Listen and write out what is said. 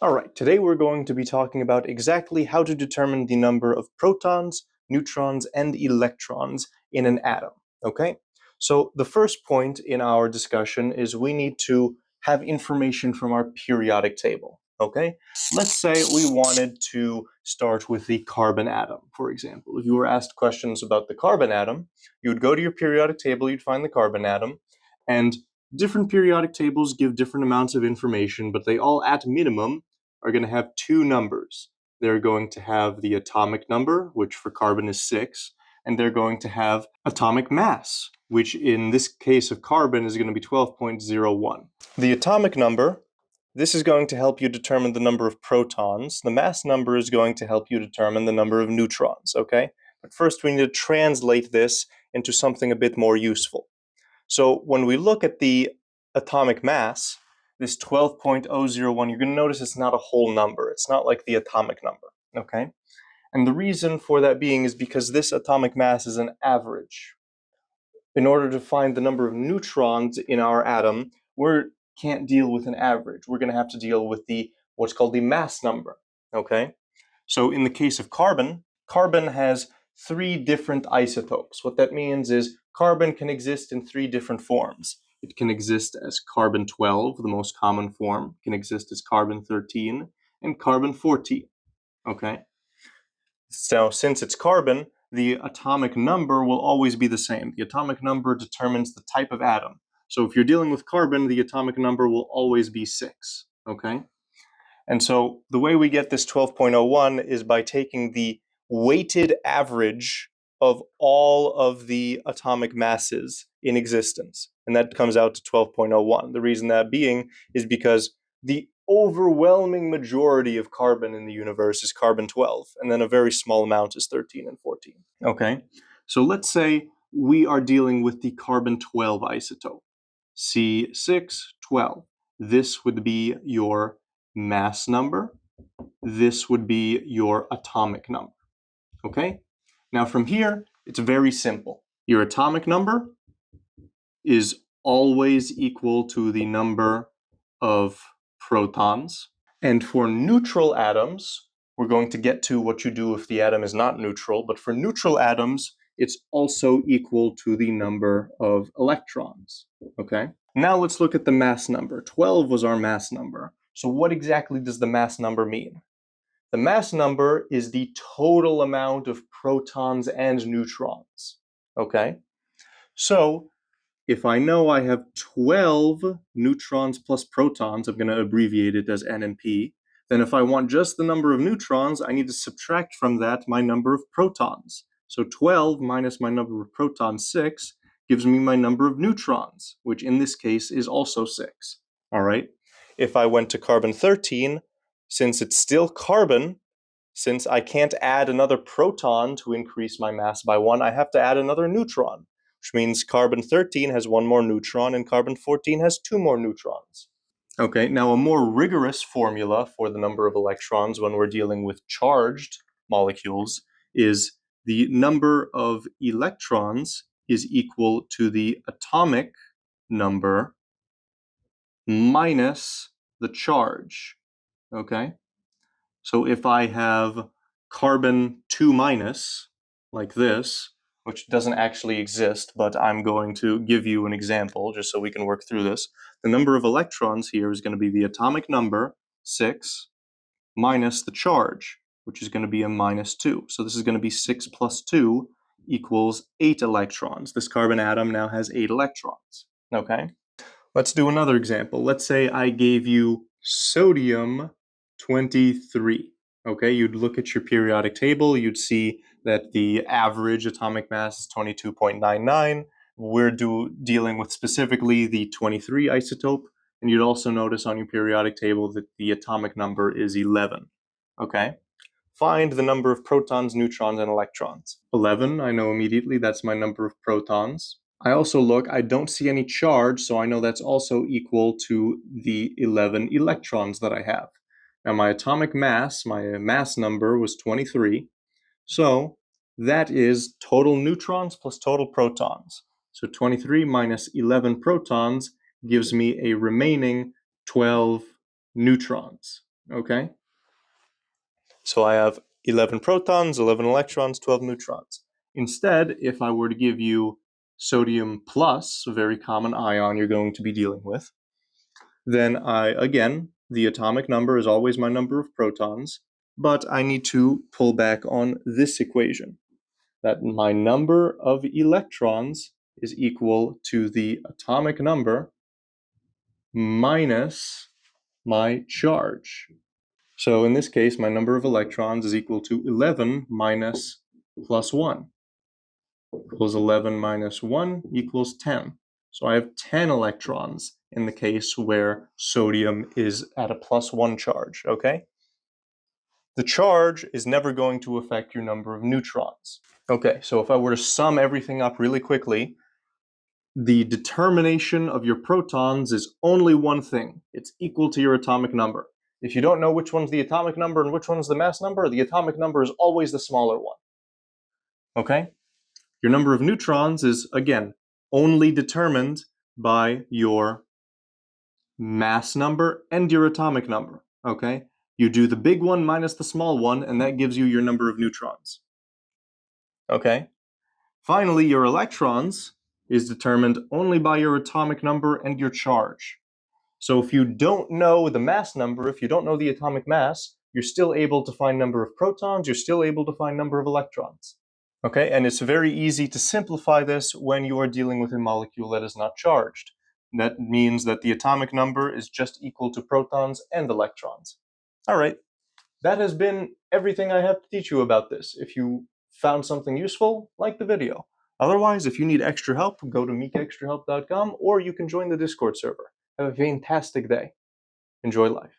Alright, today we're going to be talking about exactly how to determine the number of protons, neutrons, and electrons in an atom, okay? So the first point in our discussion is we need to have information from our periodic table, okay? Let's say we wanted to start with the carbon atom, for example. If you were asked questions about the carbon atom, you would go to your periodic table, you'd find the carbon atom, and different periodic tables give different amounts of information, but they all, at minimum, are going to have two numbers. They're going to have the atomic number, which for carbon is 6, and they're going to have atomic mass, which in this case of carbon is going to be 12.01. The atomic number, this is going to help you determine the number of protons. The mass number is going to help you determine the number of neutrons, okay? But first we need to translate this into something a bit more useful. So when we look at the atomic mass, this 12.001, you're going to notice it's not a whole number. It's not like the atomic number, okay? And the reason for that being is because this atomic mass is an average. In order to find the number of neutrons in our atom, we can't deal with an average. We're going to have to deal with what's called the mass number, okay? So in the case of carbon, carbon has 3 different isotopes. What that means is carbon can exist in 3 different forms. It can exist as carbon-12, the most common form. It can exist as carbon-13 and carbon-14, okay? So since it's carbon, the atomic number will always be the same. The atomic number determines the type of atom. So if you're dealing with carbon, the atomic number will always be 6, okay? And so the way we get this 12.01 is by taking the weighted average of all of the atomic masses in existence. And that comes out to 12.01. The reason that being is because the overwhelming majority of carbon in the universe is carbon-12, and then a very small amount is 13 and 14. Okay, so let's say we are dealing with the carbon-12 isotope, C612. This would be your mass number. This would be your atomic number, okay? Now from here, it's very simple. Your atomic number is always equal to the number of protons. And for neutral atoms, we're going to get to what you do if the atom is not neutral, but for neutral atoms, it's also equal to the number of electrons, okay? Now let's look at the mass number. 12 was our mass number. So what exactly does the mass number mean? The mass number is the total amount of protons and neutrons, okay? So if I know I have 12 neutrons plus protons, I'm going to abbreviate it as N and P, then if I want just the number of neutrons, I need to subtract from that my number of protons. So 12 minus my number of protons, 6, gives me my number of neutrons, which in this case is also 6. All right? If I went to carbon-13, since it's still carbon, since I can't add another proton to increase my mass by 1, I have to add another neutron, which means carbon-13 has 1 more neutron and carbon-14 has 2 more neutrons. Okay, now a more rigorous formula for the number of electrons when we're dealing with charged molecules is the number of electrons is equal to the atomic number minus the charge, okay? So if I have carbon 2 minus, like this, which doesn't actually exist, but I'm going to give you an example just so we can work through this. The number of electrons here is going to be the atomic number, 6, minus the charge, which is going to be a minus 2. So this is going to be 6 plus 2 equals 8 electrons. This carbon atom now has 8 electrons, okay? Let's do another example. Let's say I gave you sodium 23. Okay, you'd look at your periodic table, you'd see that the average atomic mass is 22.99. We're dealing with specifically the 23 isotope, and you'd also notice on your periodic table that the atomic number is 11. Okay, find the number of protons, neutrons, and electrons. 11, I know immediately that's my number of protons. I also look, I don't see any charge, so I know that's also equal to the 11 electrons that I have. Now my atomic mass, my mass number was 23, so that is total neutrons plus total protons. So 23 minus 11 protons gives me a remaining 12 neutrons, okay? So I have 11 protons, 11 electrons, 12 neutrons. Instead, if I were to give you sodium plus, a very common ion you're going to be dealing with, then again, the atomic number is always my number of protons, but I need to pull back on this equation, that my number of electrons is equal to the atomic number minus my charge. So in this case, my number of electrons is equal to 11 minus plus 1. Equals 11 minus 1 equals 10. So I have 10 electrons in the case where sodium is at a plus 1 charge, okay? The charge is never going to affect your number of neutrons. Okay, so if I were to sum everything up really quickly, the determination of your protons is only one thing. It's equal to your atomic number. If you don't know which one's the atomic number and which one's the mass number, the atomic number is always the smaller one. Okay? Your number of neutrons is, again, only determined by your mass number and your atomic number. Okay? You do the big one minus the small one, and that gives you your number of neutrons. Okay? Finally, your electrons is determined only by your atomic number and your charge. So if you don't know the mass number, if you don't know the atomic mass, you're still able to find number of protons, you're still able to find number of electrons. Okay, and it's very easy to simplify this when you are dealing with a molecule that is not charged. That means that the atomic number is just equal to protons and electrons. All right, that has been everything I have to teach you about this. If you found something useful, like the video. Otherwise, if you need extra help, go to meekextrahelp.com or you can join the Discord server. Have a fantastic day. Enjoy life.